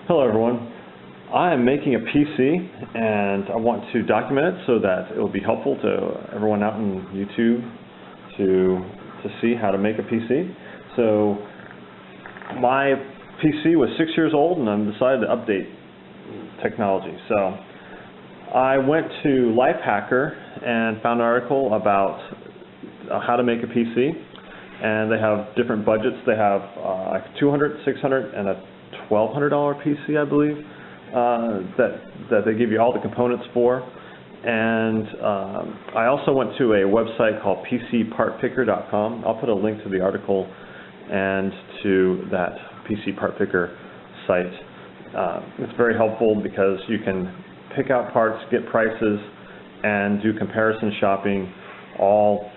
Hello everyone. I am making a PC and I want to document it so that it will be helpful to everyone out in YouTube to see how to make a PC. So my PC was 6 years old and I decided to update technology. So I went to Lifehacker and found an article about how to make a PC, and they have different budgets. They have like $200, $600, and a $1,200 PC, I believe, that they give you all the components for. And I also went to a website called PCPartPicker.com. I'll put a link to the article and to that PC Part Picker site. It's very helpful because you can pick out parts, get prices, and do comparison shopping all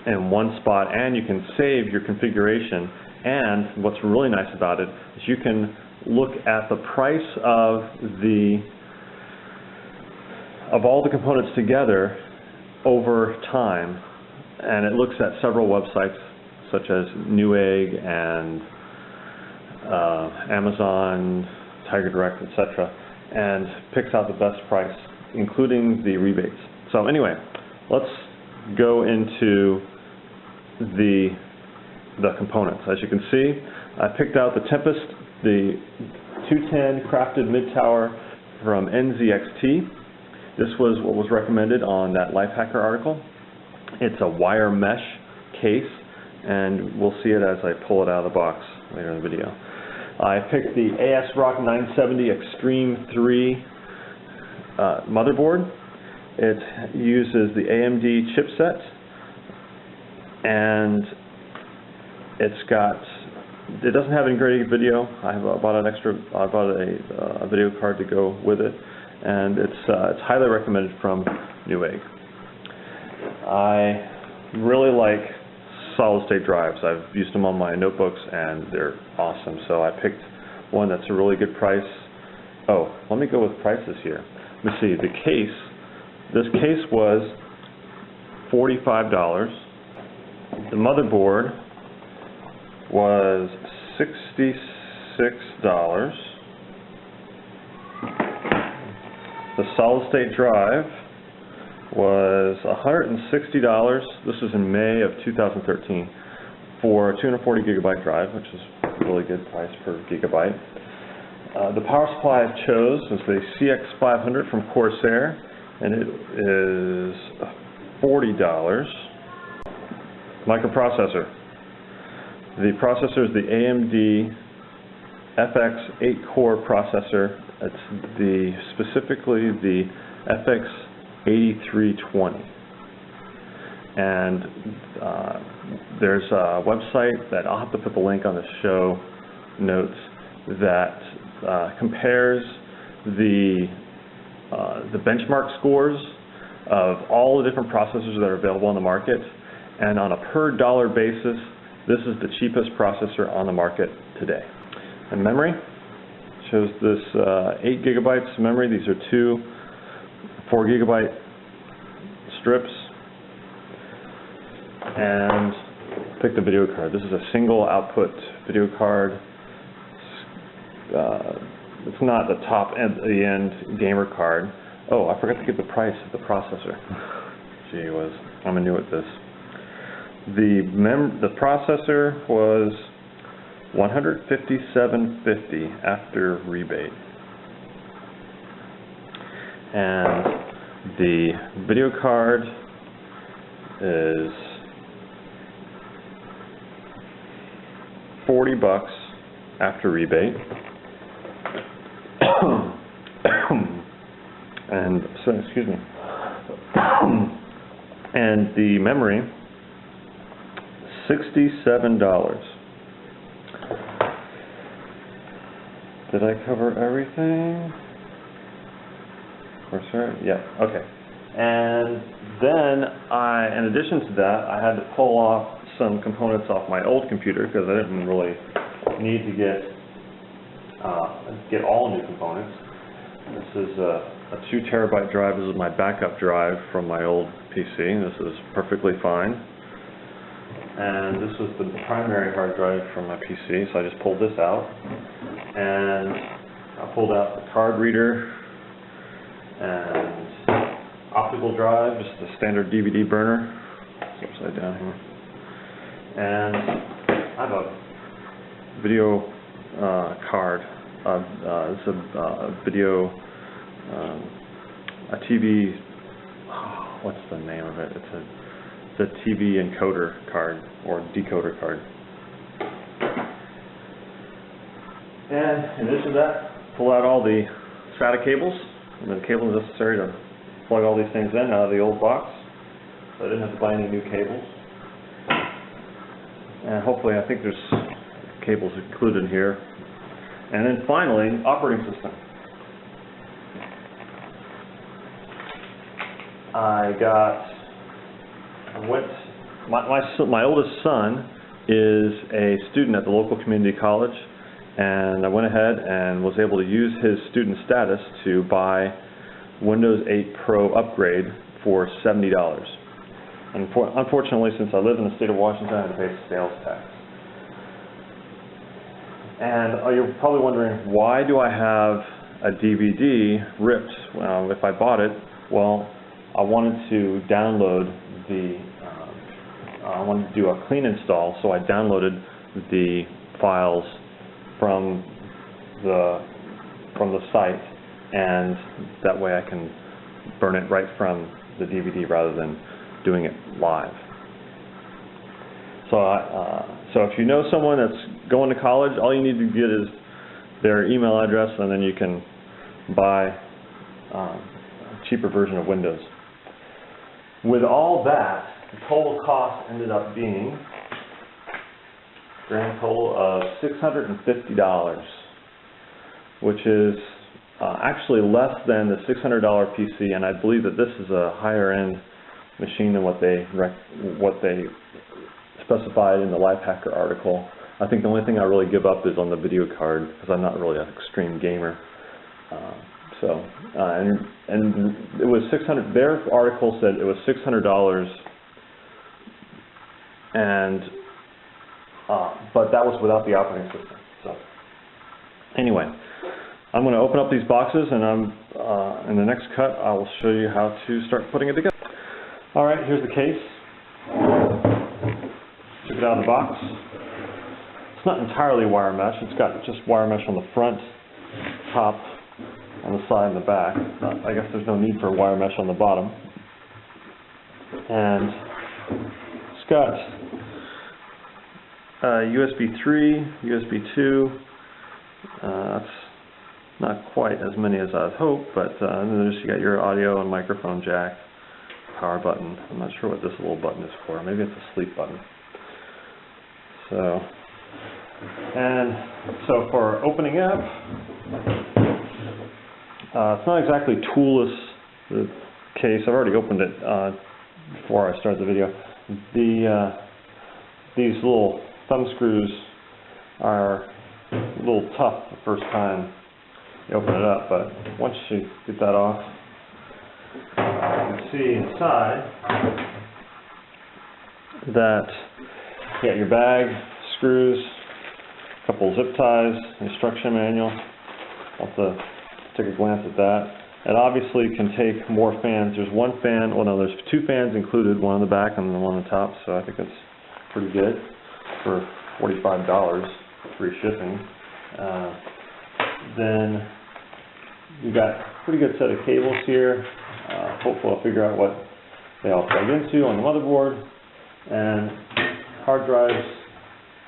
in one spot, and you can save your configuration. And what's really nice about it is you can look at the price of all the components together over time, and it looks at several websites such as Newegg and Amazon, Tiger Direct, etc., and picks out the best price, including the rebates. So anyway, let's go into the components. As you can see, I picked out the Tempest, the 210 crafted mid-tower from NZXT. This was what was recommended on that Lifehacker article. It's a wire mesh case, and we'll see it as I pull it out of the box later in the video. I picked the ASRock 970 Extreme 3 motherboard. It uses the AMD chipset, and it doesn't have integrated video. I bought a video card to go with it, and it's highly recommended from Newegg. I really like solid-state drives. I've used them on my notebooks and they're awesome. So I picked one that's a really good price. Oh, let me go with prices here. Let me see. The case. This case was $45. The motherboard was $66. The solid-state drive was $160. This was in May of 2013 for a 240 gigabyte drive, which is a really good price per gigabyte. The power supply I chose was the CX500 from Corsair, and it is $40. Microprocessor. The processor is the AMD FX 8-core processor. It's specifically the FX 8320. And there's a website that I'll have to put the link on the show notes that compares the benchmark scores of all the different processors that are available on the market, and on a per dollar basis, this is the cheapest processor on the market today. And memory shows this 8 gigabytes memory. These are two 4 gigabyte strips, and pick the video card. This is a single output video card. It's not the top end gamer card. Oh, I forgot to get the price of the processor. Gee whiz, I'm new at this. The processor was $157.50 after rebate, and the video card is $40 after rebate. And so, excuse me. And the memory, $67. Did I cover everything? Corsair? Yeah, okay. And then in addition to that, I had to pull off some components off my old computer because I didn't really need to get all new components. This is a 2 terabyte drive. This is my backup drive from my old PC. This is perfectly fine. And this was the primary hard drive from my PC, so I just pulled this out. And I pulled out the card reader and optical drive, just the standard DVD burner. It's upside down here. And I have a video card. It's a video, a TV, what's the name of it? It's a TV encoder card or decoder card. And in addition to that, pull out all the SATA cables and the cables necessary to plug all these things in out of the old box. So I didn't have to buy any new cables. And hopefully, I think there's cables included here. And then finally, operating system. My oldest son is a student at the local community college, and I went ahead and was able to use his student status to buy Windows 8 Pro upgrade for $70. And unfortunately, since I live in the state of Washington, I had to pay sales tax. And you're probably wondering, why do I have a DVD ripped if I bought it? Well, I wanted to download I wanted to do a clean install, so I downloaded the files from the site, and that way I can burn it right from the DVD rather than doing it live. So if you know someone that's going to college, all you need to get is their email address, and then you can buy a cheaper version of Windows. With all that, the total cost ended up being a grand total of $650, which is actually less than the $600 PC, and I believe that this is a higher end machine than what they specified in the Lifehacker article. I think the only thing I really give up is on the video card, because I'm not really an extreme gamer. And it was $600. Their article said it was $600, and but that was without the operating system. So anyway, I'm going to open up these boxes, and in the next cut I will show you how to start putting it together. All right, here's the case. Took it out of the box. It's not entirely wire mesh. It's got just wire mesh on the front, top, on the side, and the back. I guess there's no need for wire mesh on the bottom. And it's got USB 3, USB 2. That's not quite as many as I'd hoped, but then you got your audio and microphone jack, power button. I'm not sure what this little button is for. Maybe it's a sleep button. So for opening up, it's not exactly toolless, the case. I've already opened it before I start the video. These little thumb screws are a little tough the first time you open it up, but once you get that off, you can see inside that you got your bag, screws, a couple zip ties, instruction manual. I'll have to take a glance at that. It obviously can take more fans. There's one fan, well no, there's two fans included, one on the back and one on the top, so I think that's pretty good for $45 free shipping. Then you got a pretty good set of cables here. Hopefully I'll figure out what they all plug into on the motherboard. And hard drives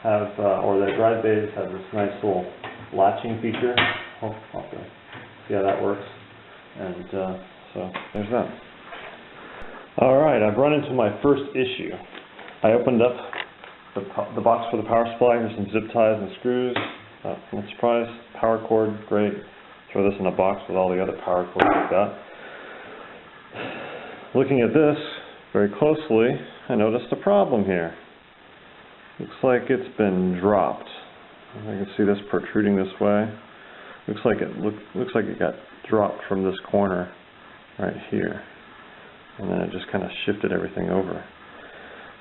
have, or the drive bays have this nice little latching feature. I'll have to see how that works. And so there's that. All right, I've run into my first issue. I opened up the box for the power supply. Here's some zip ties and screws. No surprise. Power cord, great. Throw this in a box with all the other power cords like that. Looking at this very closely, I noticed a problem here. Looks like it's been dropped. I can see this protruding this way. Looks like it got dropped from this corner right here, and then it just kind of shifted everything over.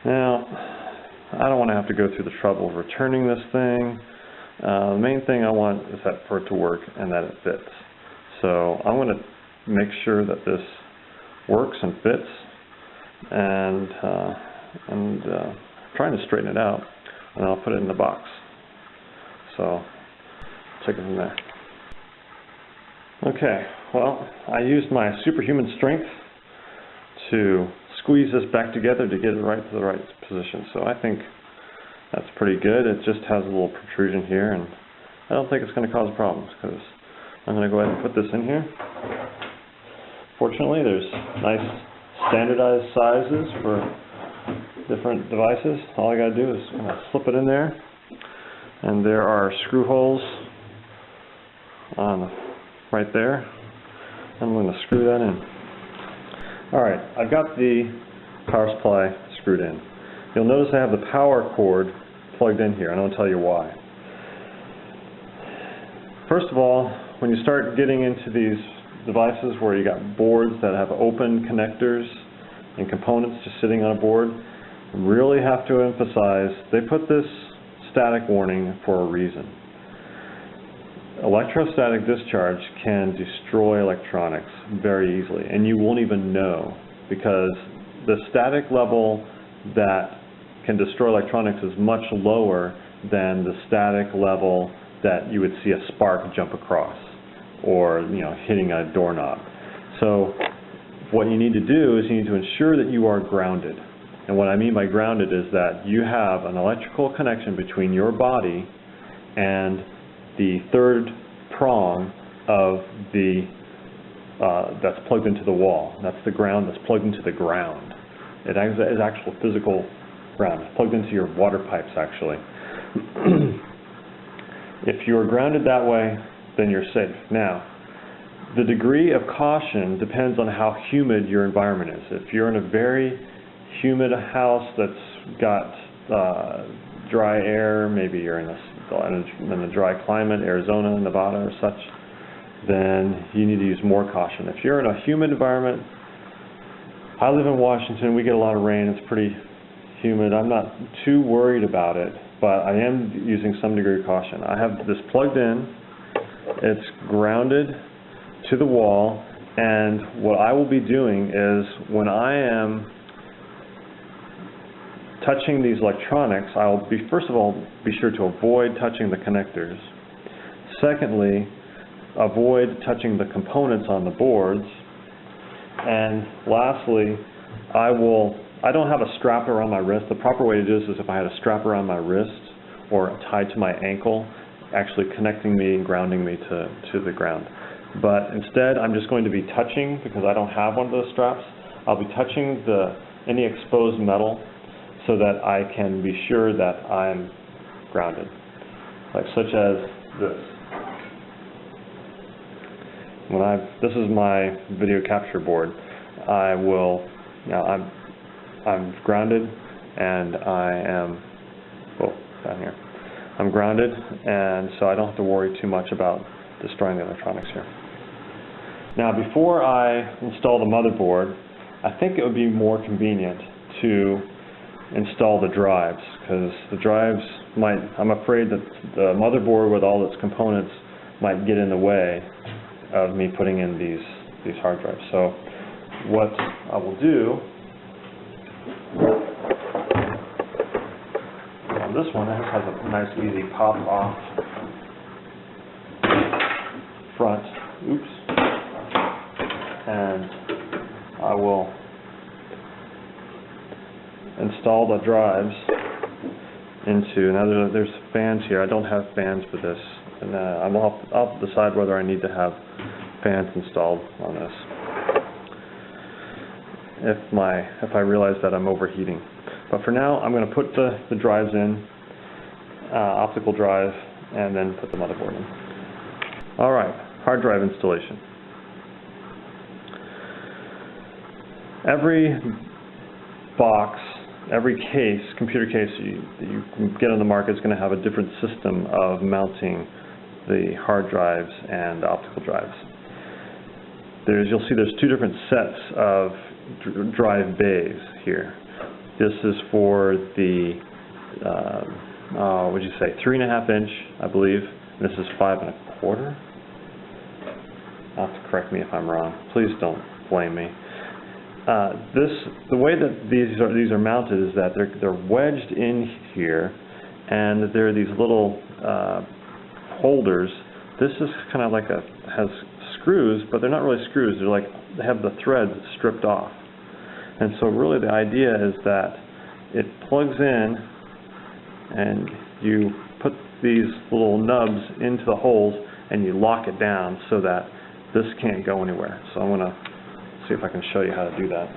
Now, I don't want to have to go through the trouble of returning this thing, The main thing I want is for it to work and that it fits. So I'm going to make sure that this works and fits, and trying to straighten it out, and I'll put it in the box. So take it from there. Okay, well, I used my superhuman strength to squeeze this back together to get it right to the right position. So I think that's pretty good. It just has a little protrusion here, and I don't think it's going to cause problems, because I'm going to go ahead and put this in here. Fortunately, there's nice standardized sizes for different devices. All I got to do is kind of slip it in there, and there are screw holes right there. I'm going to screw that in. Alright, I've got the power supply screwed in. You'll notice I have the power cord plugged in here, and I'll tell you why. First of all, when you start getting into these devices where you got boards that have open connectors and components just sitting on a board, really have to emphasize they put this static warning for a reason. Electrostatic discharge can destroy electronics very easily, and you won't even know, because the static level that can destroy electronics is much lower than the static level that you would see a spark jump across, or hitting a doorknob. So what you need to do is you need to ensure that you are grounded. And what I mean by grounded is that you have an electrical connection between your body and the third prong of the that's plugged into the wall. That's the ground that's plugged into the ground. It is actual physical ground. It's plugged into your water pipes, actually. If you're grounded that way, then you're safe. Now, the degree of caution depends on how humid your environment is. If you're in a very humid house that's got dry air, maybe you're in a dry climate, Arizona, Nevada, or such, then you need to use more caution. If you're in a humid environment, I live in Washington, we get a lot of rain, it's pretty humid. I'm not too worried about it, but I am using some degree of caution. I have this plugged in, it's grounded to the wall, and what I will be doing is when I am touching these electronics, I'll be, first of all, be sure to avoid touching the connectors. Secondly, avoid touching the components on the boards. And lastly, I don't have a strap around my wrist. The proper way to do this is if I had a strap around my wrist or tied to my ankle, actually connecting me and grounding me to the ground. But instead, I'm just going to be touching, because I don't have one of those straps, I'll be touching any exposed metal so that I can be sure that I'm grounded, like such as this. This is my video capture board. I'm grounded, and I am, down here. I'm grounded, and so I don't have to worry too much about destroying the electronics here. Now, before I install the motherboard, I think it would be more convenient to install the drives, because the drives I'm afraid that the motherboard with all its components might get in the way of me putting in these hard drives. So what I will do on this one, it has a nice easy pop off front, and I will install the drives into, now there's fans here. I don't have fans for this, and I'll decide whether I need to have fans installed on this if I realize that I'm overheating. But for now, I'm going to put the drives in, optical drive, and then put the motherboard in. Alright, hard drive installation. Every box, every computer case that you can get on the market is going to have a different system of mounting the hard drives and the optical drives. You'll see there's two different sets of drive bays here. This is for the would you say, 3.5 inch, I believe. This is 5 1/4. You'll have to correct me if I'm wrong. Please don't blame me. The way that these are mounted is that they're wedged in here, and there are these little holders. This is kind of like has screws, but they're not really screws. They're like, they have the threads stripped off. And so really the idea is that it plugs in, and you put these little nubs into the holes, and you lock it down so that this can't go anywhere. So I'm going to see if I can show you how to do that.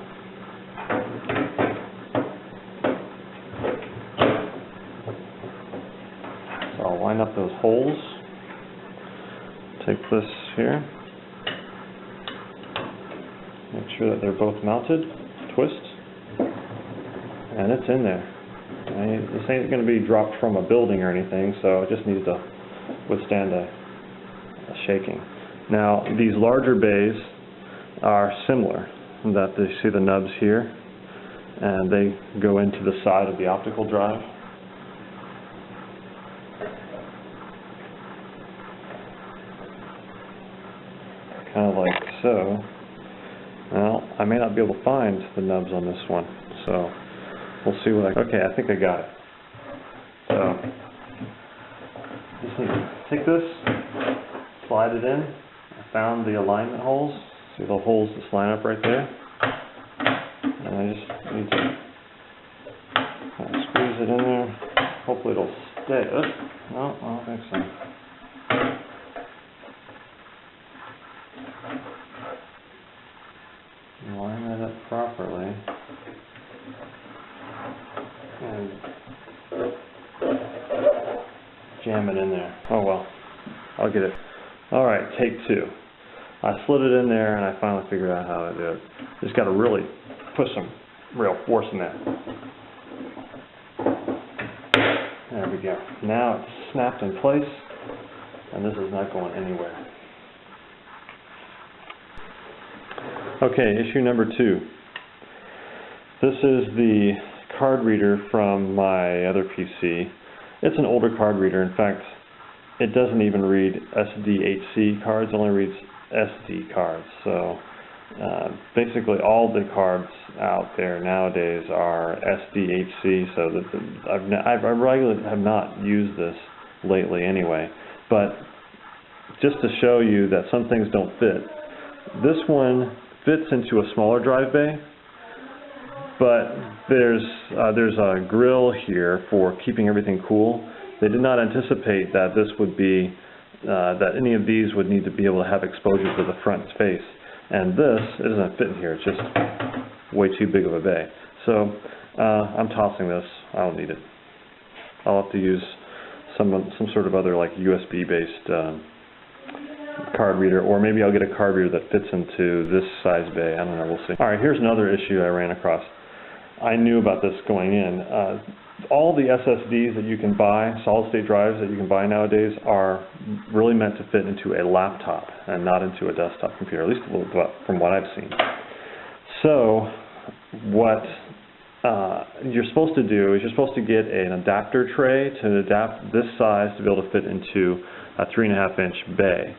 So I'll line up those holes. Take this here. Make sure that they're both mounted. Twist. And it's in there. This ain't going to be dropped from a building or anything, so it just needs to withstand a shaking. Now, these larger bays are similar, in that you see the nubs here, and they go into the side of the optical drive. Kind of like so. Well, I may not be able to find the nubs on this one, so we'll see what okay, I think I got it. So, just need to take this, slide it in. I found the alignment holes. See the holes just line up right there. And I just need to kind of squeeze it in there. Hopefully it'll stay. No, I don't think so. Line that up properly. And jam it in there. Oh well, I'll get it. Alright, take 2. I slid it in there and I finally figured out how to do it. Just got to really put some real force in that. There we go. Now it's snapped in place, and this is not going anywhere. Okay, issue number 2. This is the card reader from my other PC. It's an older card reader. In fact, it doesn't even read SDHC cards, it only reads SD cards. So basically all the cards out there nowadays are SDHC, so that I regularly have not used this lately anyway. But just to show you that some things don't fit, this one fits into a smaller drive bay, but there's a grill here for keeping everything cool. They did not anticipate that this would be, that any of these would need to be able to have exposure to the front face. And this, it doesn't fit in here, it's just way too big of a bay. So I'm tossing this, I don't need it. I'll have to use some sort of other like USB-based card reader, or maybe I'll get a card reader that fits into this size bay. I don't know, we'll see. Alright, here's another issue I ran across. I knew about this going in. All the SSDs that you can buy, solid-state drives that you can buy nowadays, are really meant to fit into a laptop and not into a desktop computer, at least from what I've seen. So what you're supposed to do is you're supposed to get an adapter tray to adapt this size to be able to fit into a 3.5 inch bay.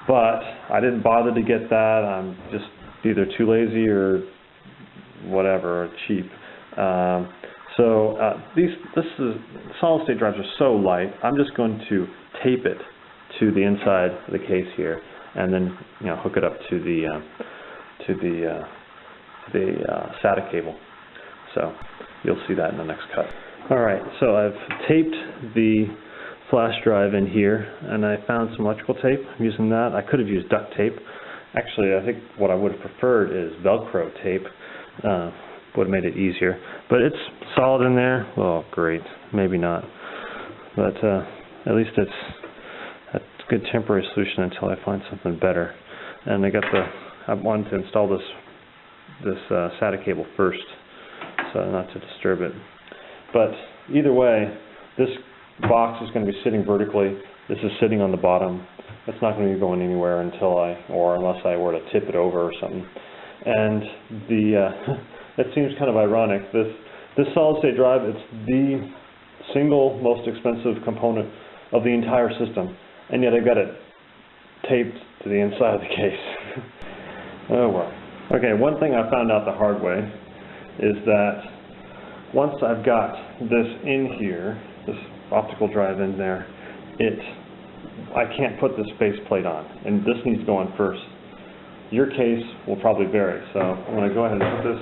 But I didn't bother to get that. I'm just either too lazy or whatever, or cheap. Solid-state drives are so light, I'm just going to tape it to the inside of the case here, and then hook it up to the SATA cable. So you'll see that in the next cut. All right, so I've taped the flash drive in here, and I found some electrical tape. I'm using that. I could have used duct tape. Actually, I think what I would have preferred is Velcro tape. Would have made it easier. But it's solid in there. Oh, great. Maybe not. But at least it's a good temporary solution until I find something better. And I wanted to install this SATA cable first, so not to disturb it. But either way, this box is going to be sitting vertically. This is sitting on the bottom. It's not going to be going anywhere unless I were to tip it over or something. And it seems kind of ironic. This solid-state drive, it's the single most expensive component of the entire system, and yet I've got it taped to the inside of the case. Oh well. Okay, one thing I found out the hard way is that once I've got this in here, this optical drive in there, I can't put this base plate on, and this needs to go on first. Your case will probably vary, so I'm going to go ahead and put this,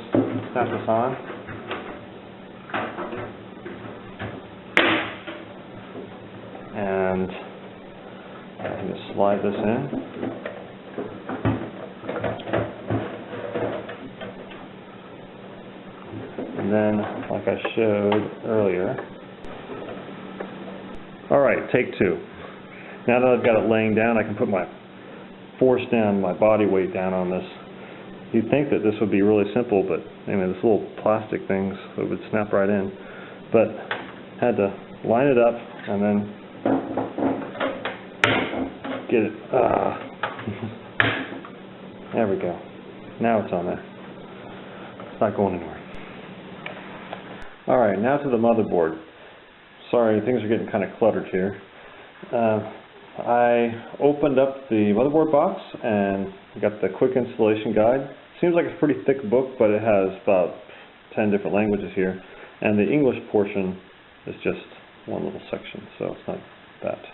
snap this on. And I can just slide this in. And then, like I showed earlier, alright, take two. Now that I've got it laying down, I can put my body weight down on this. You'd think that this would be really simple, but anyway, this little plastic things, it would snap right in. But had to line it up and then get it. There we go. Now it's on there. It's not going anywhere. Alright, now to the motherboard. Sorry, things are getting kind of cluttered here. I opened up the motherboard box and got the quick installation guide. Seems like a pretty thick book, but it has about 10 different languages here. And the English portion is just one little section, so it's not that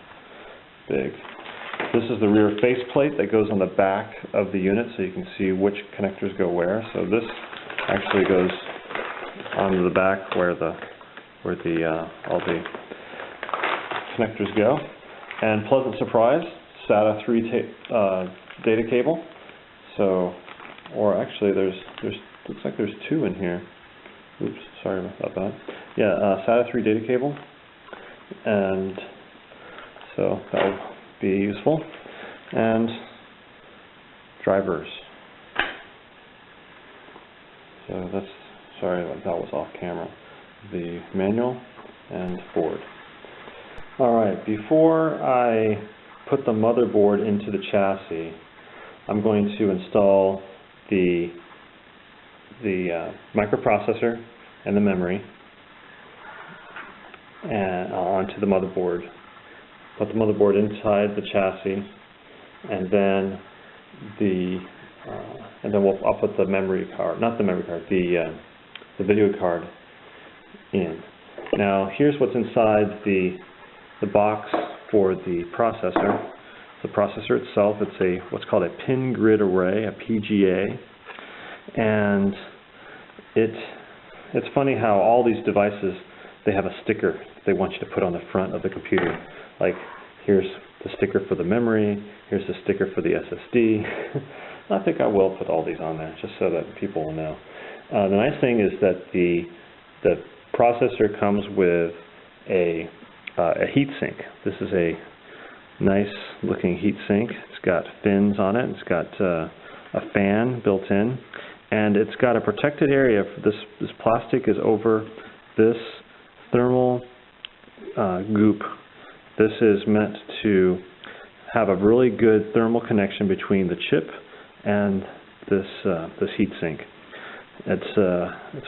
big. This is the rear faceplate that goes on the back of the unit, so you can see which connectors go where. So this actually goes onto the back where all the connectors go. And pleasant surprise, SATA 3 data cable. So, or actually, looks like there's two in here. Oops, sorry about that. Yeah, SATA 3 data cable, and so that will be useful. And drivers. So that's, sorry, that was off camera. The manual and board. Alright, before I put the motherboard into the chassis, I'm going to install the microprocessor and the memory and onto the motherboard. Put the motherboard inside the chassis, and then I'll put the memory card, not the memory card, the video card in. Now here's what's inside the box for the processor. The processor itself, it's what's called a pin grid array, a PGA, and it's funny how all these devices, they have a sticker they want you to put on the front of the computer. Like, here's the sticker for the memory, here's the sticker for the SSD. I think I will put all these on there just so that people will know. The nice thing is that the processor comes with a heat sink. This is a nice looking heat sink. It's got fins on it. It's got a fan built in, and it's got a protected area. This plastic is over this thermal goop. This is meant to have a really good thermal connection between the chip and this heat sink. It's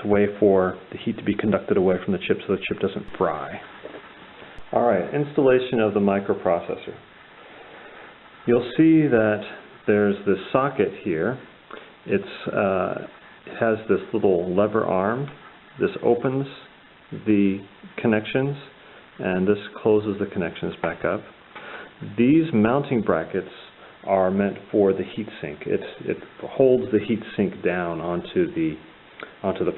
a way for the heat to be conducted away from the chip so the chip doesn't fry. Alright, installation of the microprocessor. You'll see that there's this socket here. It has this little lever arm. This opens the connections, and this closes the connections back up. These mounting brackets are meant for the heatsink. It holds the heatsink down onto the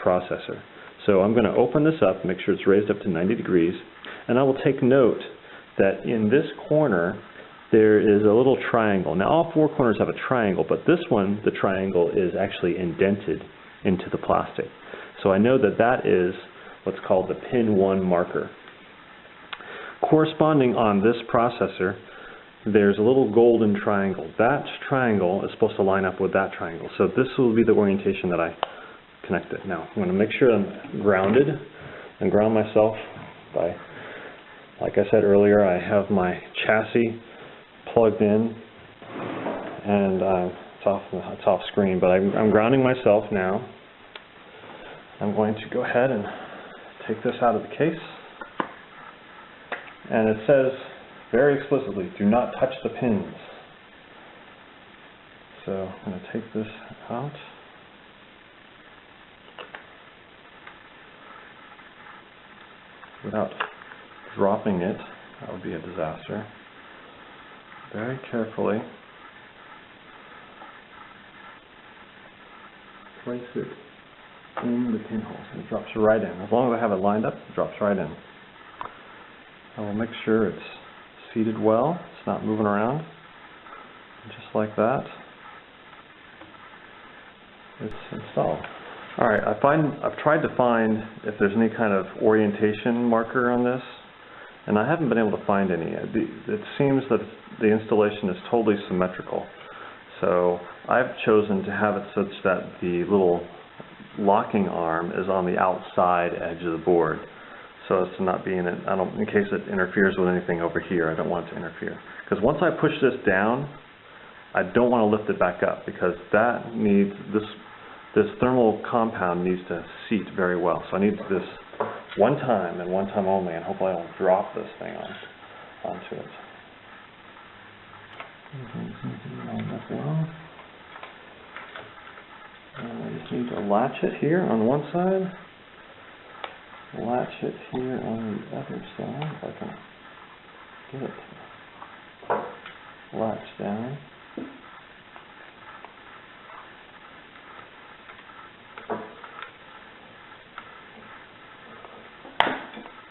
processor. So I'm going to open this up, make sure it's raised up to 90 degrees, and I will take note that in this corner there is a little triangle. Now all four corners have a triangle, but this one, the triangle is actually indented into the plastic. So I know that that is what's called the pin 1 marker. Corresponding on this processor, there's a little golden triangle. That triangle is supposed to line up with that triangle. So this will be the orientation that I connect it. Now, I'm going to make sure I'm grounded and ground myself by, like I said earlier, I have my chassis plugged in, and it's off screen, but I'm grounding myself now. I'm going to go ahead and take this out of the case. And it says very explicitly, do not touch the pins. So I'm going to take this out. Without dropping it, that would be a disaster. Very carefully place it in the pinholes. It drops right in. As long as I have it lined up, it drops right in. I will make sure it's seated well, it's not moving around. Just like that, it's installed. Alright, I've tried to find if there's any kind of orientation marker on this, and I haven't been able to find any. It seems that the installation is totally symmetrical. So I've chosen to have it such that the little locking arm is on the outside edge of the board, so as to not be in it. In case it interferes with anything over here, I don't want it to interfere. Because once I push this down, I don't want to lift it back up, because that needs this thermal compound needs to seat very well. So I need this one time and one time only, and hopefully I don't drop this thing onto it. I just need to latch it here on one side, latch it here on the other side, if I can get it latch down.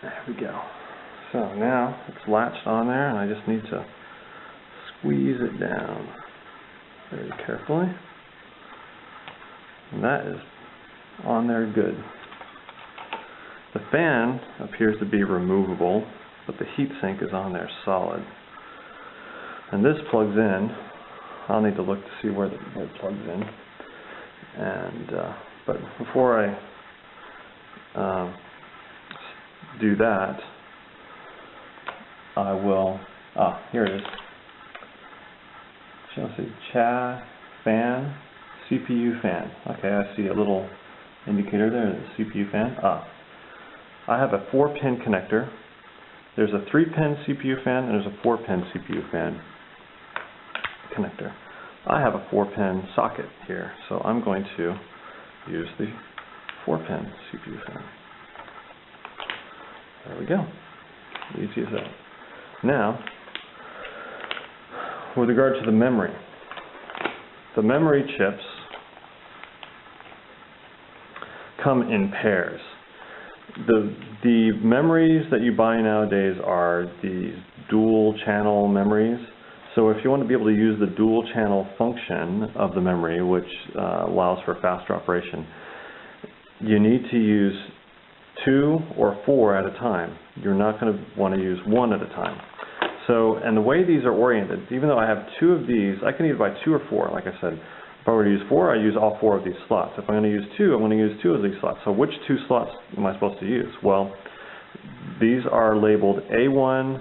There we go. So now it's latched on there, and I just need to squeeze it down very carefully. And that is on there good. The fan appears to be removable, but the heatsink is on there solid. And this plugs in. I'll need to look to see where it plugs in. And but before I do that, I will. Here it is. Shall I say fan, CPU fan. Okay, I see a little indicator there, the CPU fan. I have a 4-pin connector. There's a 3-pin CPU fan and there's a 4-pin CPU fan connector. I have a 4-pin socket here, so I'm going to use the 4-pin CPU fan. There we go. Easy as that. Now, with regard to the memory chips come in pairs. The memories that you buy nowadays are these dual channel memories. So if you want to be able to use the dual channel function of the memory, which allows for faster operation, you need to use 2 or 4 at a time. You're not going to want to use 1 at a time. So, and the way these are oriented, even though I have 2 of these, I can either buy 2 or 4, like I said. If I were to use 4, I use all 4 of these slots. If I'm going to use 2, I'm going to use 2 of these slots. So which 2 slots am I supposed to use? Well, these are labeled A1,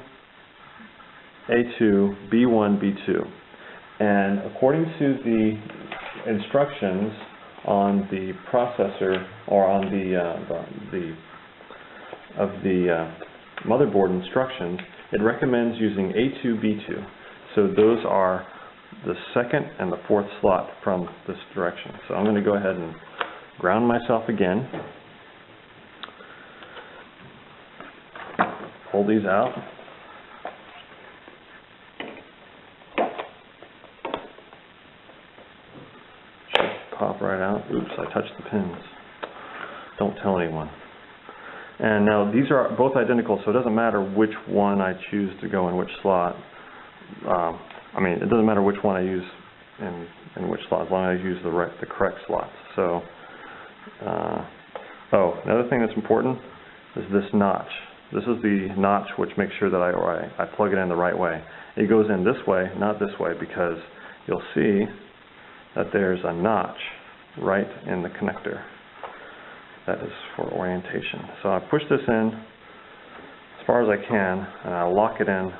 A2, B1, B2. And according to the instructions on the processor, or on the motherboard instructions, it recommends using A2, B2. So those are the 2nd and the 4th slot from this direction. So I'm going to go ahead and ground myself again. Pull these out. Should pop right out. Oops, I touched the pins. Don't tell anyone. And now these are both identical, so it doesn't matter which one I choose to go in which slot. It doesn't matter which one I use in which slot, as long as I use the correct slots. So, another thing that's important is this notch. This is the notch which makes sure that I plug it in the right way. It goes in this way, not this way, because you'll see that there's a notch right in the connector. That is for orientation. So I push this in as far as I can, and I'll lock it in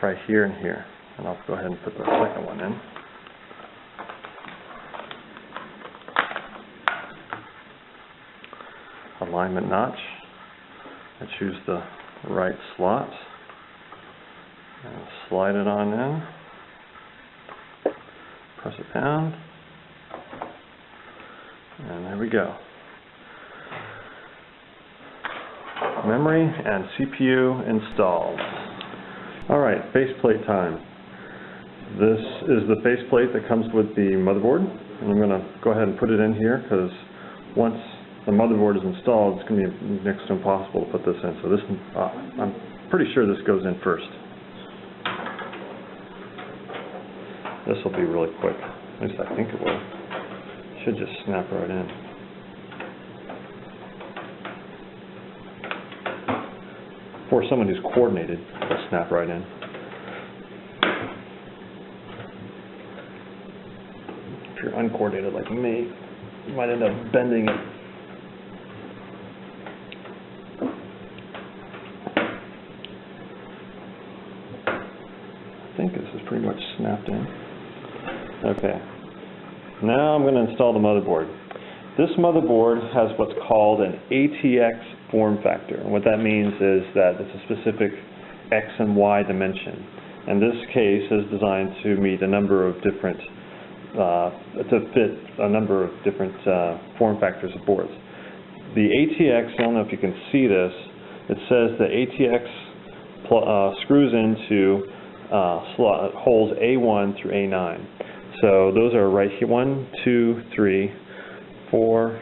right here and here. And I'll go ahead and put the second one in. Alignment notch. I choose the right slot and slide it on in. Press it down, and there we go. Memory and CPU installed. Alright, faceplate time. This is the faceplate that comes with the motherboard, and I'm going to go ahead and put it in here because once the motherboard is installed, it's going to be next to impossible to put this in. So this, I'm pretty sure this goes in first. This will be really quick. At least I think it will. It should just snap right in. For someone who's coordinated, it'll snap right in. If you're uncoordinated like me, you might end up bending it. I think this is pretty much snapped in. Okay. Now I'm going to install the motherboard. This motherboard has what's called an ATX form factor. And what that means is that it's a specific X and Y dimension. And this case is designed to meet a number of different, to fit a number of different form factors of boards. The ATX, I don't know if you can see this, it says the ATX screws into slot holes A1 through A9. So those are right here, 1, 2, 3, 4,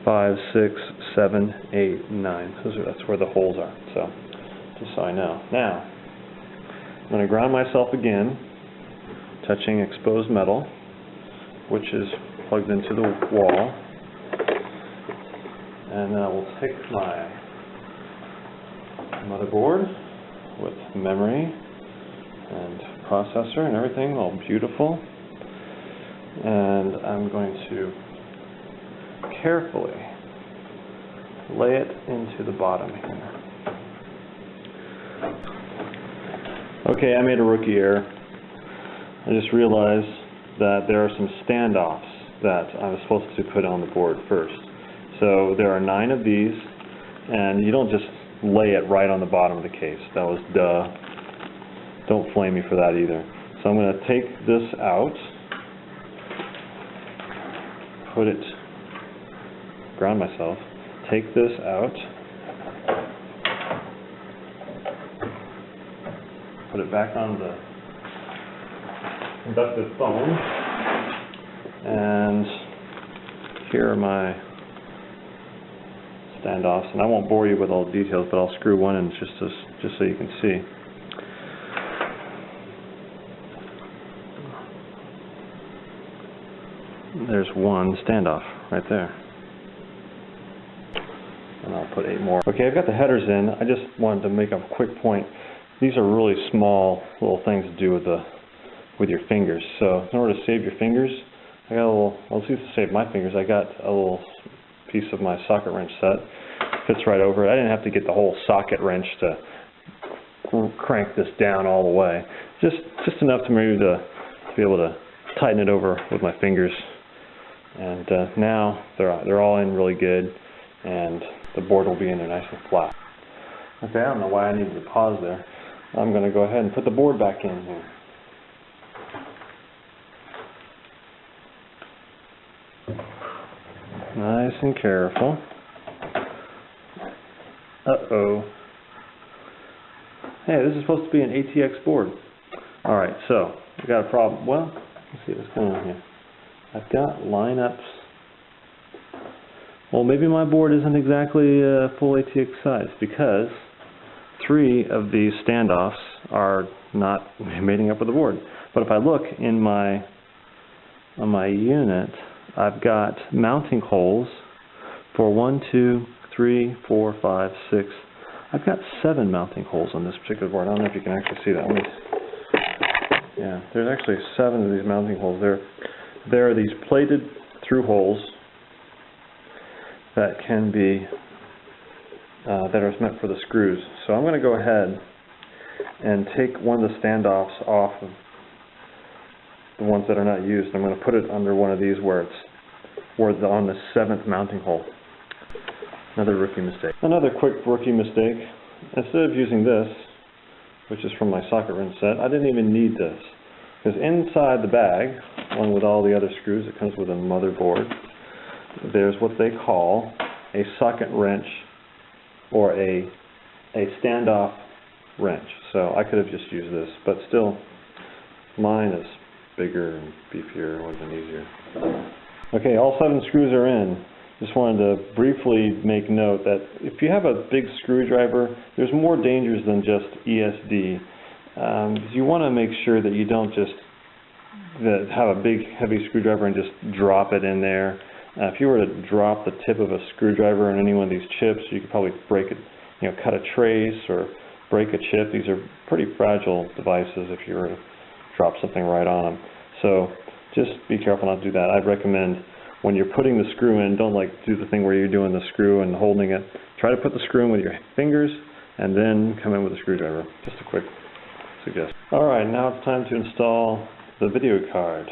5, 6, 7, 8, 9. That's where the holes are. So just so I know. Now I'm going to ground myself again, touching exposed metal, which is plugged into the wall. And then I will take my motherboard with memory and processor and everything, all beautiful. And I'm going to carefully lay it into the bottom here. Okay, I made a rookie error. I just realized that there are some standoffs that I was supposed to put on the board first. So there are 9 of these, and you don't just lay it right on the bottom of the case. That was duh. Don't flame me for that either. So I'm going to take this out, put it, ground myself, take this out, put it back on the conductive foam, and here are my standoffs. And I won't bore you with all the details, but I'll screw one in just so you can see. There's one standoff right there. And I'll put 8 more. Okay, I've got the headers in. I just wanted to make a quick point. These are really small little things to do with your fingers. So in order to save your fingers, I got a little, I'll see if to save my fingers. I got a little piece of my socket wrench set. Fits right over it. I didn't have to get the whole socket wrench to crank this down all the way. Just enough to maybe to be able to tighten it over with my fingers. And now they're all in really good, and the board will be in there nice and flat. Okay, I don't know why I needed to pause there. I'm going to go ahead and put the board back in here. Nice and careful. Uh-oh. Hey, this is supposed to be an ATX board. Alright, so we got a problem. Well, let's see what's going on here. I've got lineups. Well, maybe my board isn't exactly full ATX size because 3 of these standoffs are not mating up with the board. But if I look on my unit, I've got mounting holes for 1, 2, 3, 4, 5, 6. I've got 7 mounting holes on this particular board. I don't know if you can actually see that. Yeah, there's actually 7 of these mounting holes. There are these plated through holes that can be that are meant for the screws. So I'm going to go ahead and take one of the standoffs off of the ones that are not used. I'm going to put it under one of these where it's on the 7th mounting hole. Another rookie mistake. Another quick rookie mistake. Instead of using this, which is from my socket wrench set, I didn't even need this. Because inside the bag, along with all the other screws, it comes with a motherboard. There's what they call a socket wrench or a standoff wrench. So I could have just used this, but still, mine is bigger and beefier, would have been easier. Okay, all 7 screws are in. Just wanted to briefly make note that if you have a big screwdriver, there's more dangers than just ESD. You want to make sure that you don't just have a big heavy screwdriver and just drop it in there. If you were to drop the tip of a screwdriver on any one of these chips, you could probably break it, cut a trace or break a chip. These are pretty fragile devices if you were to drop something right on them. So just be careful not to do that. I'd recommend when you're putting the screw in, don't do the thing where you're doing the screw and holding it. Try to put the screw in with your fingers and then come in with a screwdriver. Just a quick suggestion. Alright, now it's time to install the video card.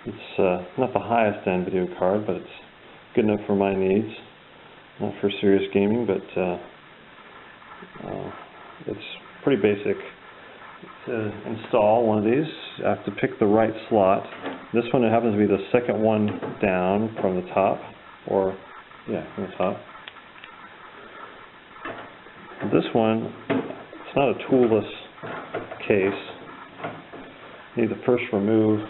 It's not the highest end video card, but it's good enough for my needs. Not for serious gaming, but it's pretty basic to install one of these. You have to pick the right slot. This one, it happens to be the second one down from the top, or yeah, from the top. This one, it's not a toolless case. You need to first remove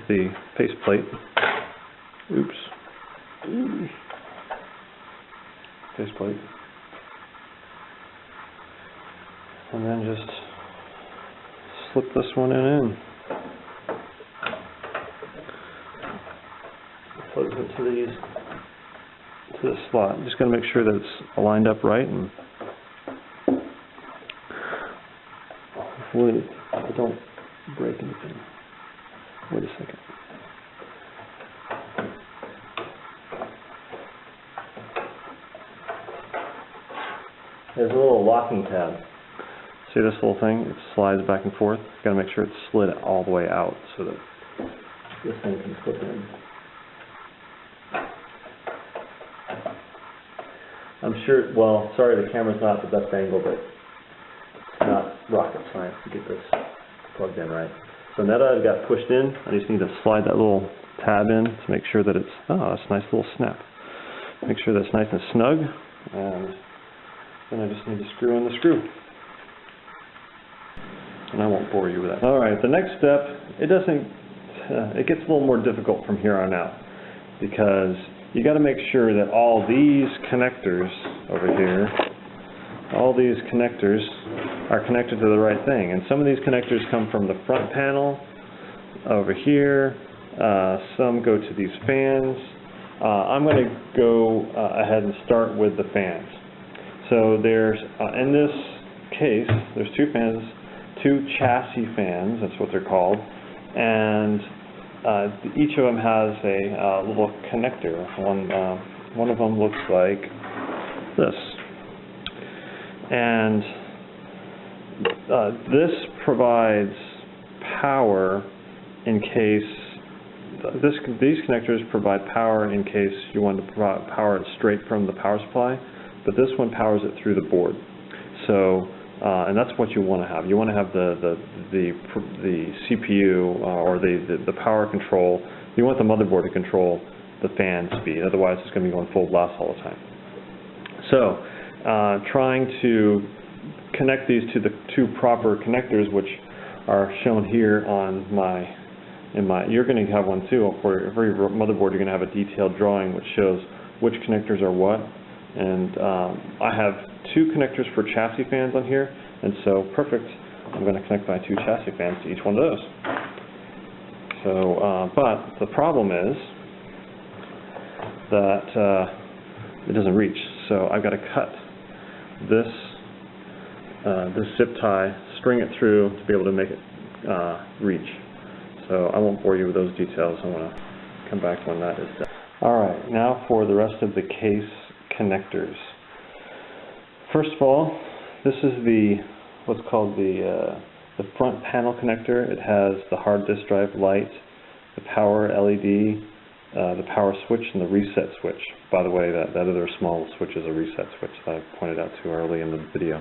the faceplate. Oops. Faceplate. And then just slip this one in. Plug it to this slot. Just got to make sure that it's lined up right, and hopefully I don't break anything. Wait a second. There's a little locking tab. See this little thing? It slides back and forth. You've got to make sure it's slid all the way out so that this thing can slip in. I'm sure, well, sorry the camera's not the best angle, but it's not rocket science to get this plugged in right. So now that I've got pushed in, I just need to slide that little tab in to make sure that it's, oh, that's a nice little snap. Make sure that's nice and snug, and then I just need to screw in the screw. And I won't bore you with that. Alright, the next step, it gets a little more difficult from here on out, because you got to make sure that all these connectors over here, all these connectors are connected to the right thing. And some of these connectors come from the front panel over here. Some go to these fans. I'm going to go ahead and start with the fans. So there's, in this case, there's 2 fans, 2 chassis fans, that's what they're called, and each of them has a little connector. One of them looks like this. And this provides power in case, these connectors provide power in case you want to power it straight from the power supply, but this one powers it through the board. So, and that's what you want to have. You want to have the CPU or the power control. You want the motherboard to control the fan speed, otherwise it's going to be going full blast all the time. So, trying to connect these to the 2 proper connectors, which are shown here on you're going to have one too. For every motherboard, you're going to have a detailed drawing which shows which connectors are what. And I have 2 connectors for chassis fans on here, and so perfect. I'm going to connect my 2 chassis fans to each one of those. So, but the problem is that it doesn't reach. So I've got to cut this zip tie, string it through to be able to make it reach. So I won't bore you with those details. I want to come back when that is done. Alright, now for the rest of the case connectors. First of all, this is what's called the front panel connector. It has the hard disk drive light, the power LED, the power switch and the reset switch. By the way, that other small switch is a reset switch that I pointed out to early in the video.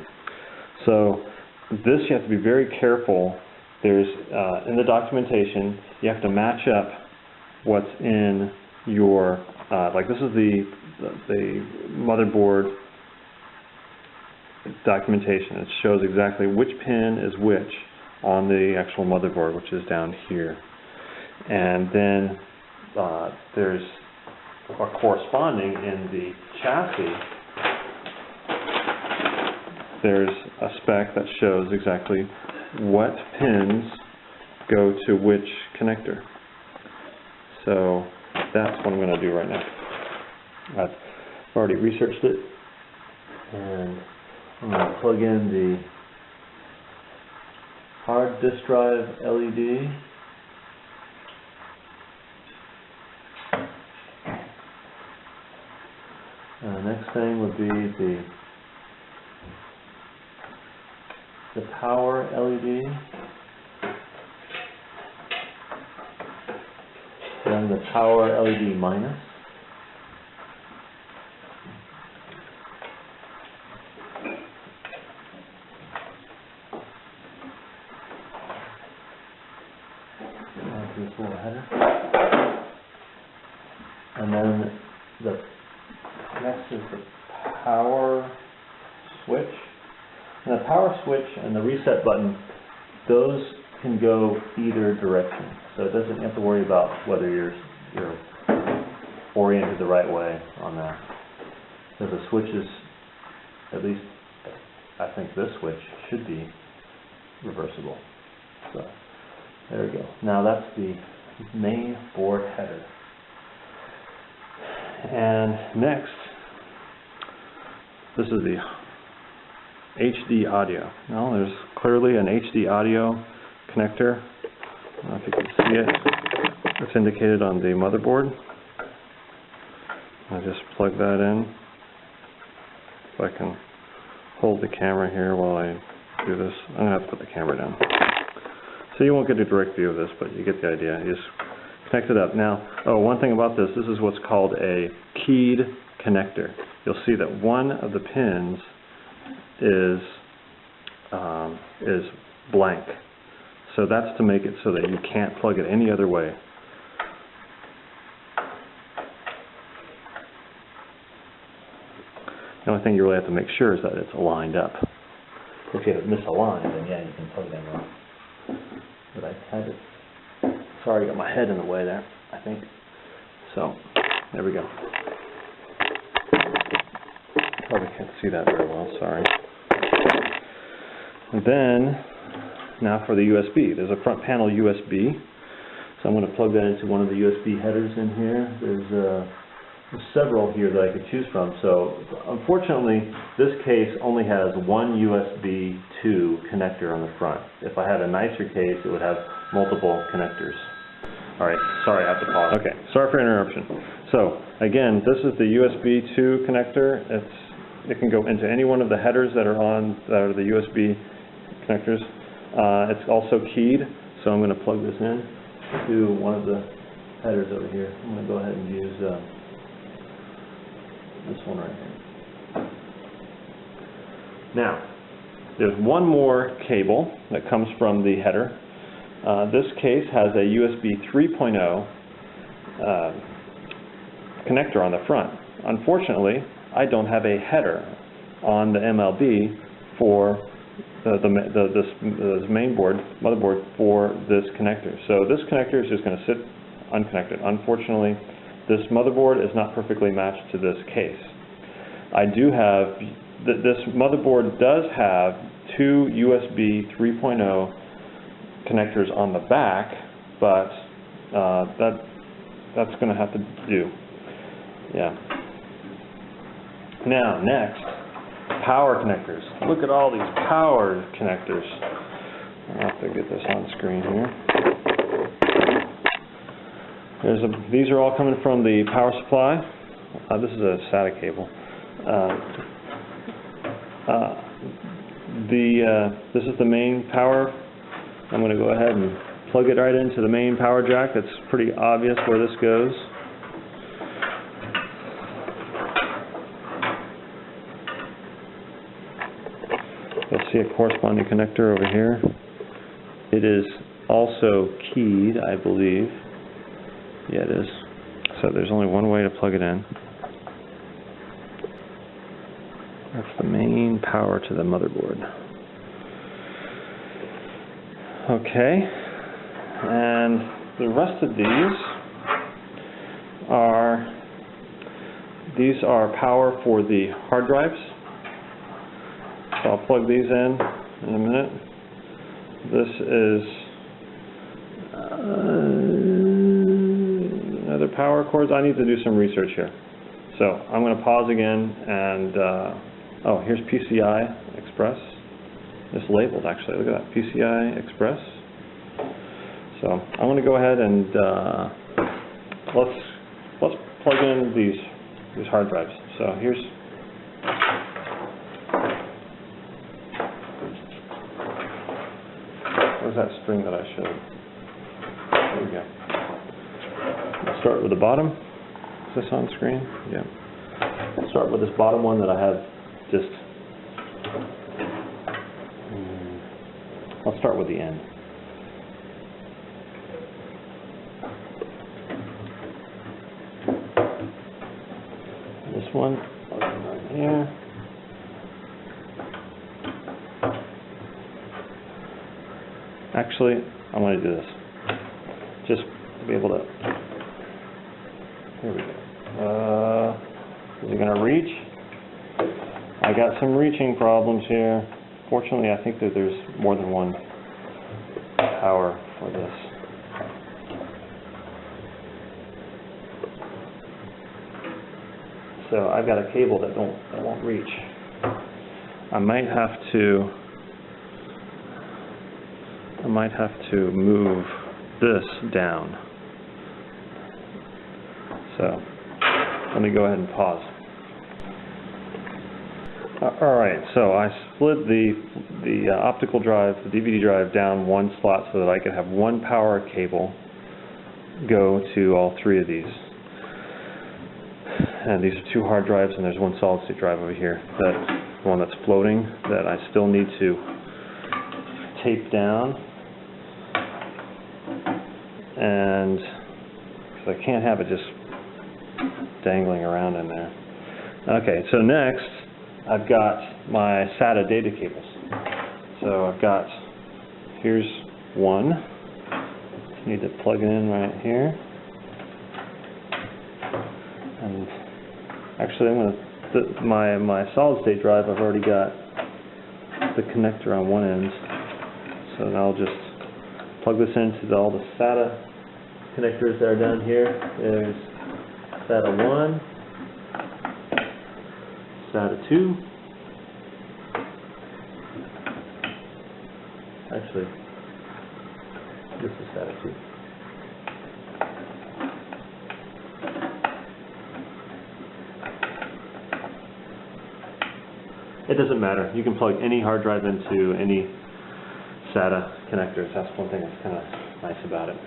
So this you have to be very careful. There's in the documentation you have to match up what's in your like this is the motherboard documentation. It shows exactly which pin is which on the actual motherboard, which is down here. And then there's a corresponding in the chassis. There's a spec that shows exactly what pins go to which connector. So that's what I'm going to do right now. I've already researched it, and I'm going to plug in the hard disk drive LED. And the next thing would be the power LED, then the power LED minus, this little header, and then the next is the power switch. And the power switch and the reset button, those can go either direction. So it doesn't have to worry about whether you're oriented the right way on that. So the switch is, at least I think this switch should be reversible. So there we go. Now that's the main board header. And next, this is the HD audio. Now there's clearly an HD audio connector. I don't know if you can see it. It's indicated on the motherboard. I just plug that in. If I can hold the camera here while I do this. I'm going to have to put the camera down. So you won't get a direct view of this, but you get the idea. You just connect it up. Now, one thing about this is what's called a keyed connector. You'll see that one of the pins is blank. So that's to make it so that you can't plug it any other way. The only thing you really have to make sure is that it's lined up. If you have it misaligned, then yeah, you can plug it in wrong. But I had it. Sorry, I got my head in the way there, I think. So, there we go. Probably can't see that very well, sorry. And then, now for the USB. There's a front panel USB. So I'm going to plug that into one of the USB headers in here. There's several here that I could choose from. So unfortunately, this case only has one USB 2 connector on the front. If I had a nicer case, it would have multiple connectors. All right, sorry, I have to pause. Okay, sorry for interruption. So again, this is the USB 2 connector. It can go into any one of the headers that are the USB connectors. It's also keyed, so I'm going to plug this in to one of the headers over here. I'm going to go ahead and use this one right here. Now, there's one more cable that comes from the header. This case has a USB 3.0 connector on the front. Unfortunately, I don't have a header on the MLB for this main board, motherboard, for this connector. So this connector is just going to sit unconnected. Unfortunately, this motherboard is not perfectly matched to this case. I do have, this motherboard does have two USB 3.0 connectors on the back, but that's going to have to do. Yeah. Now, next, power connectors. Look at all these power connectors. I'll have to get this on screen here. These are all coming from the power supply. This is a SATA cable. This is the main power. I'm going to go ahead and plug it right into the main power jack. It's pretty obvious where this goes. You'll see a corresponding connector over here. It is also keyed, I believe. Yeah, it is. So there's only one way to plug it in. That's the main power to the motherboard. Okay, and the rest of these are power for the hard drives. So I'll plug these in a minute. This is other power cords. I need to do some research here. So I'm going to pause again and, oh, here's PCI Express. It's labeled actually, look at that, PCI Express. So I'm going to go ahead and let's plug in these hard drives. So here's, where's that string that I showed? There we go. Let's start with the bottom. Is this on screen? Yeah. I'll start with this bottom one that I have just, I'll start with the end. This one, right here. Actually, I'm going to do this. Just to be able to, here we go. Is it going to reach? I got some reaching problems here. Fortunately, I think that there's more than one power for this. So I've got a cable that won't reach. I might have to move this down. So let me go ahead and pause. Alright, so I split the optical drive, the DVD drive, down one slot so that I could have one power cable go to all three of these. And these are two hard drives, and there's one solid state drive over here. That's one that's floating that I still need to tape down. And so I can't have it just dangling around in there. Okay, so next I've got my SATA data cables. So I've got, here's one. Just need to plug it in right here. And actually, I'm going to, my solid state drive, I've already got the connector on one end. So now I'll just plug this into all the SATA connectors that are down here. There's SATA 1, SATA 2. Actually, this is SATA 2. It doesn't matter. You can plug any hard drive into any SATA connectors. That's one thing that's kind of nice about it.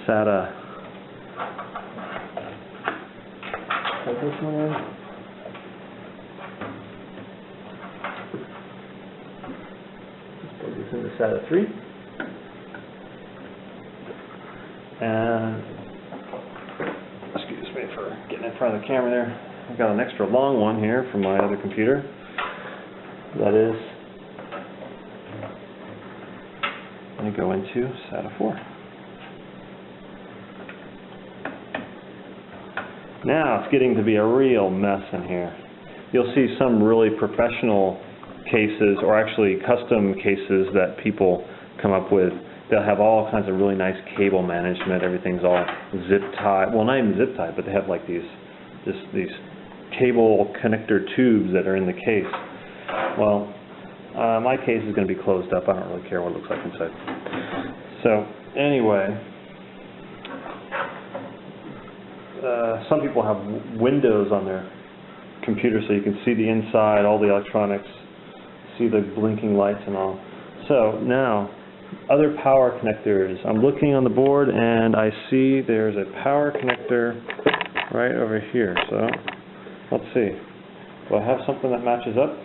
SATA. Put this one in. Let's plug this into SATA 3. And excuse me for getting in front of the camera there. I've got an extra long one here from my other computer. That is going to go into SATA 4. Now it's getting to be a real mess in here. You'll see some really professional cases, or actually custom cases that people come up with. They'll have all kinds of really nice cable management. Everything's all zip tied. Well, not even zip tied, but they have like these cable connector tubes that are in the case. Well, my case is going to be closed up. I don't really care what it looks like inside. So anyway, some people have windows on their computer so you can see the inside, all the electronics, see the blinking lights and all. So now, other power connectors. I'm looking on the board and I see there's a power connector right over here. So let's see. Do I have something that matches up?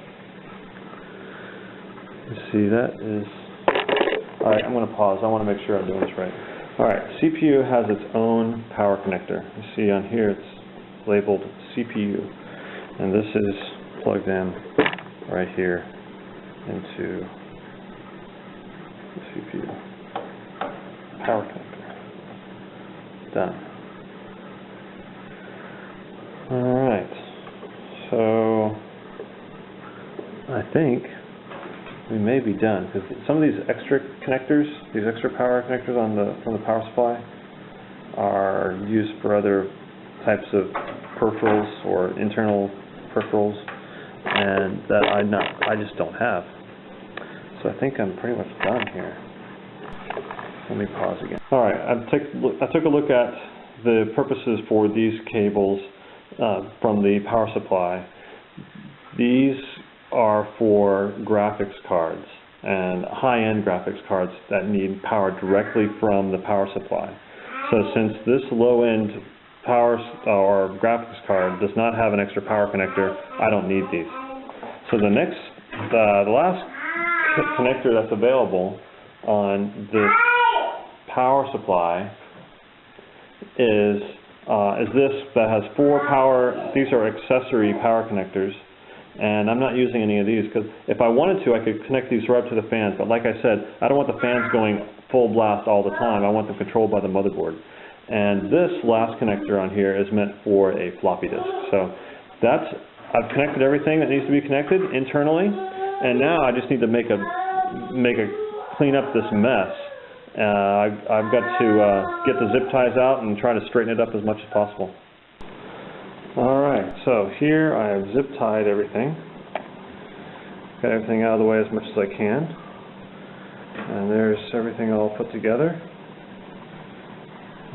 You see that is... Alright, I'm going to pause. I want to make sure I'm doing this right. Alright, CPU has its own power connector. You see on here it's labeled CPU. And this is plugged in right here into the CPU. Power connector. Done. Alright, so I think we may be done, because some of these extra connectors, these extra power connectors from the power supply are used for other types of peripherals or internal peripherals, and that I just don't have. So I think I'm pretty much done here. Let me pause again. Alright, I took a look at the purposes for these cables from the power supply. These are for graphics cards and high-end graphics cards that need power directly from the power supply. So since this low-end power or graphics card does not have an extra power connector, I don't need these. So the last connector that's available on this power supply is this that has 4 power. These are accessory power connectors, and I'm not using any of these because if I wanted to, I could connect these right up to the fans. But like I said, I don't want the fans going full blast all the time. I want them controlled by the motherboard. And this last connector on here is meant for a floppy disk. So I've connected everything that needs to be connected internally, and now I just need to clean up this mess. I've got to get the zip ties out and try to straighten it up as much as possible. Alright, so here I have zip tied everything. Got everything out of the way as much as I can. And there's everything all put together.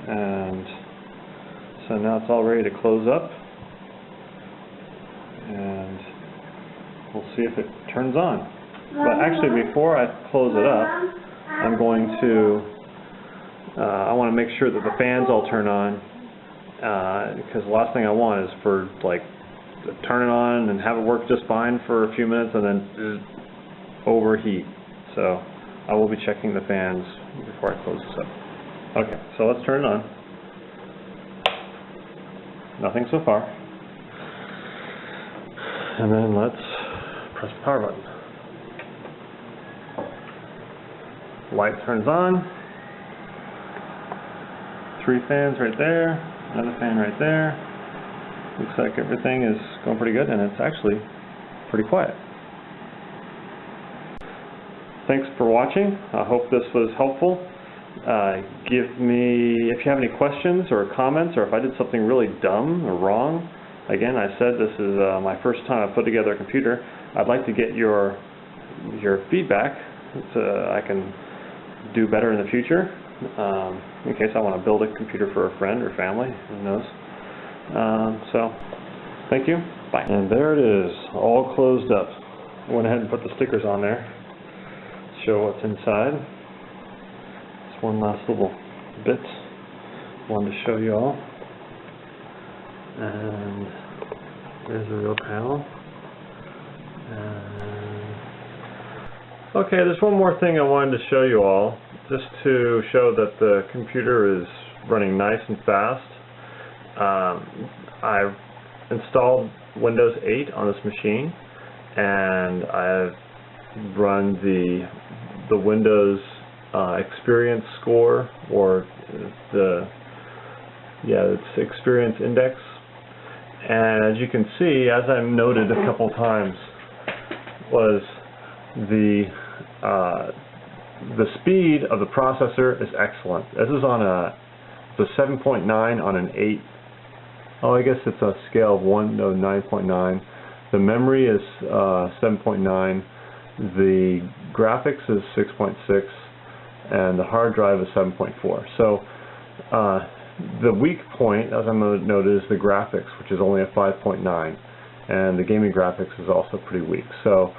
And so now it's all ready to close up. And we'll see if it turns on. But actually, before I close it up, I'm going to, I want to make sure that the fans all turn on, because the last thing I want is for, to turn it on and have it work just fine for a few minutes and then overheat. So I will be checking the fans before I close this up. Okay, so let's turn it on. Nothing so far. And then let's press the power button. Light turns on. 3 fans right there, another fan right there. Looks like everything is going pretty good, and it's actually pretty quiet. Thanks for watching. I hope this was helpful. Give me, if you have any questions or comments, or if I did something really dumb or wrong. Again, I said this is my first time I've put together a computer. I'd like to get your feedback so I can do better in the future, in case I want to build a computer for a friend or family, who knows. So, thank you, bye. And there it is, all closed up. I went ahead and put the stickers on there, show what's inside. Just one last little bit, wanted to show you all. And there's the real panel. Okay, there's one more thing I wanted to show you all, just to show that the computer is running nice and fast. I've installed Windows 8 on this machine, and I've run the Windows experience score, or it's experience index. And as you can see, as I've noted a couple times, was the speed of the processor is excellent. This is on a 7.9 on an 8. Oh, I guess it's a scale of 1 to 9.9. The memory is 7.9. The graphics is 6.6, and the hard drive is 7.4. So the weak point, as I noted, is the graphics, which is only a 5.9, and the gaming graphics is also pretty weak. So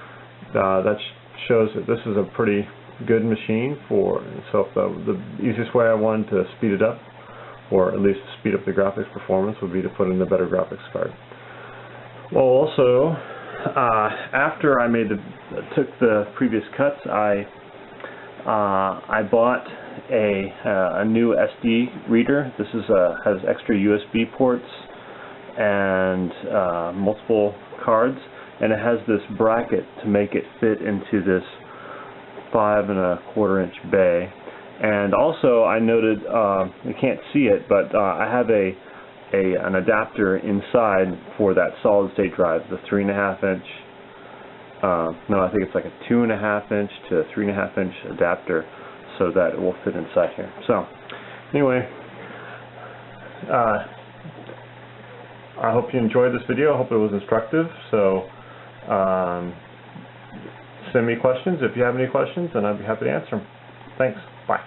that shows that this is a pretty good machine for. So if the easiest way I wanted to speed it up, or at least speed up the graphics performance, would be to put in a better graphics card. Well, also, after I took the previous cuts, I bought a new SD reader. This has extra USB ports and multiple cards, and it has this bracket to make it fit into this 5 1/4 inch bay. And also, I noted, you can't see it, but I have an adapter inside for that solid state drive, the 3.5 inch. No, I think it's like a 2.5 inch to 3.5 inch adapter, so that it will fit inside here. So, anyway, I hope you enjoyed this video. I hope it was instructive. So, send me questions if you have any questions, and I'd be happy to answer them. Thanks. Bye.